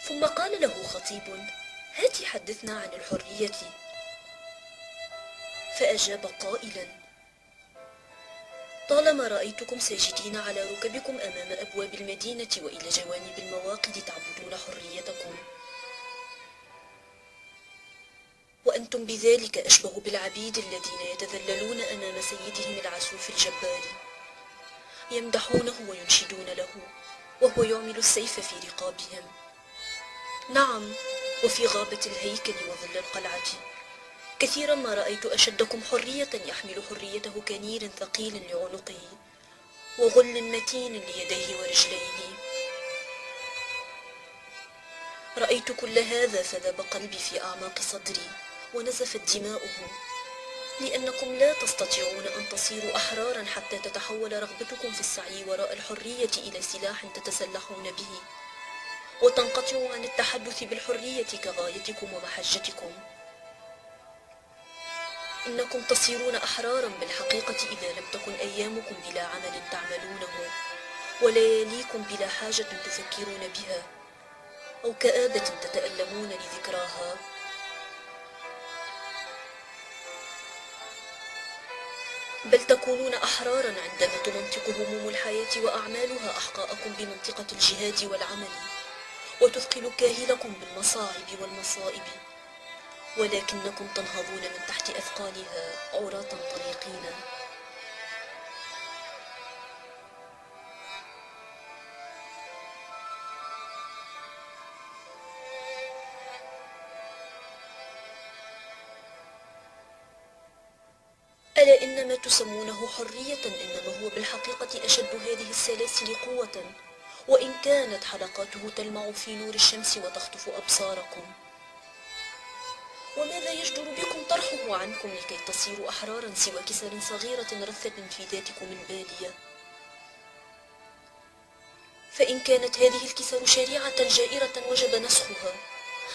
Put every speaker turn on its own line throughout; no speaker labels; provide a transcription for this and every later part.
ثم قال له خطيب: هات حدثنا عن الحرية. فأجاب قائلا: طالما رأيتكم ساجدين على ركبكم أمام أبواب المدينة وإلى جوانب المواقد تعبدون حريتكم، وأنتم بذلك أشبه بالعبيد الذين يتذللون أمام سيدهم العسوف الجبار، يمدحونه وينشدون له وهو يعمل السيف في رقابهم. نعم، وفي غابة الهيكل وظل القلعة كثيرا ما رأيت أشدكم حرية يحمل حريته كنير ثقيل لعنقه وغل متين ليديه ورجليه. رأيت كل هذا فذاب قلبي في أعماق صدري ونزفت دماؤه، لأنكم لا تستطيعون أن تصيروا أحرارا حتى تتحول رغبتكم في السعي وراء الحرية إلى سلاح تتسلحون به، وتنقطعوا عن التحدث بالحرية كغايتكم ومحجتكم. إنكم تصيرون أحرارا بالحقيقة إذا لم تكن أيامكم بلا عمل تعملونه، ولياليكم بلا حاجة تفكرون بها، أو كآبة تتألمون لذكراها. بل تكونون أحرارا عندما تمنطق هموم الحياة وأعمالها أحقاءكم بمنطقة الجهاد والعمل، وتثقل كاهلكم بالمصاعب والمصائب، ولكنكم تنهضون من تحت أثقالها عراة طليقين. ألا إن ما تسمونه حرية إنما هو بالحقيقة أشد هذه السلاسل قوة، وإن كانت حلقاته تلمع في نور الشمس وتخطف أبصاركم. وماذا يجدر بكم طرحه عنكم لكي تصيروا أحرارا سوى كسر صغيرة رثة في ذاتكم البالية؟ فإن كانت هذه الكسر شريعة جائرة وجب نسخها،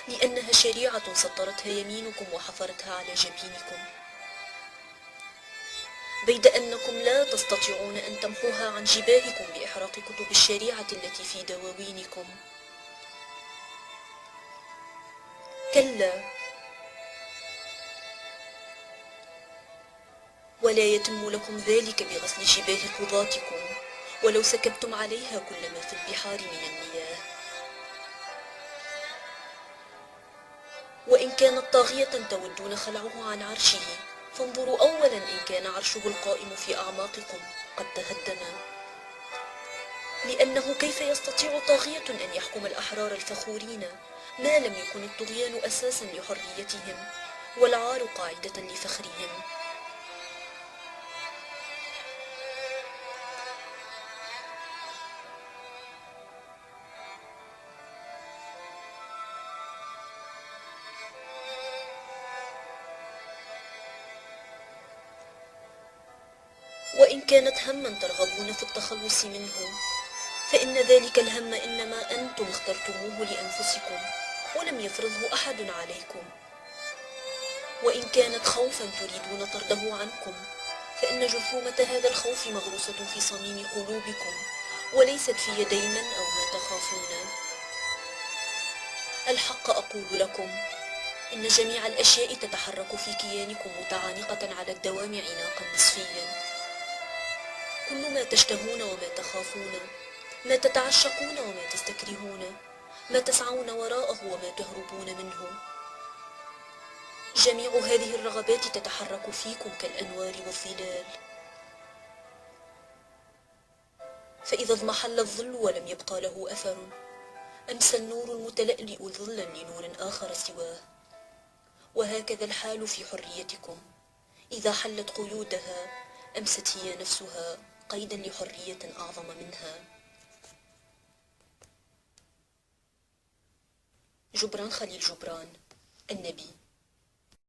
لأنها شريعة سطرتها يمينكم وحفرتها على جبينكم، بيد أنكم لا تستطيعون أن تمحوها عن جباهكم بإحراق كتب الشريعة التي في دواوينكم. كلا، ولا يتم لكم ذلك بغسل جباه قضاتكم ولو سكبتم عليها كل ما في البحار من المياه. وإن كانت طاغية تودون خلعه عن عرشه، فانظروا أولا إن كان عرشه القائم في أعماقكم قد تهدم، لأنه كيف يستطيع طاغية أن يحكم الأحرار الفخورين ما لم يكن الطغيان أساسا لحريتهم والعار قاعدة لفخرهم؟ وإن كانت هما ترغبون في التخلص منه، فإن ذلك الهم إنما أنتم اخترتموه لأنفسكم ولم يفرضه أحد عليكم. وإن كانت خوفا تريدون طرده عنكم، فإن جرثومة هذا الخوف مغروسة في صميم قلوبكم وليست في يدي من أو ما تخافون. الحق أقول لكم إن جميع الأشياء تتحرك في كيانكم متعانقة على الدوام عناقا نصفيا. كل ما تشتهون وما تخافون، ما تتعشقون وما تستكرهون، ما تسعون وراءه وما تهربون منه، جميع هذه الرغبات تتحرك فيكم كالأنوار والظلال. فإذا اضمحل الظل ولم يبقى له أثر، أمسى النور المتلألئ ظلا لنور آخر سواه. وهكذا الحال في حريتكم، إذا حلت قيودها أمست هي نفسها قيدا لحرية أعظم منها. جبران خليل جبران، النبي.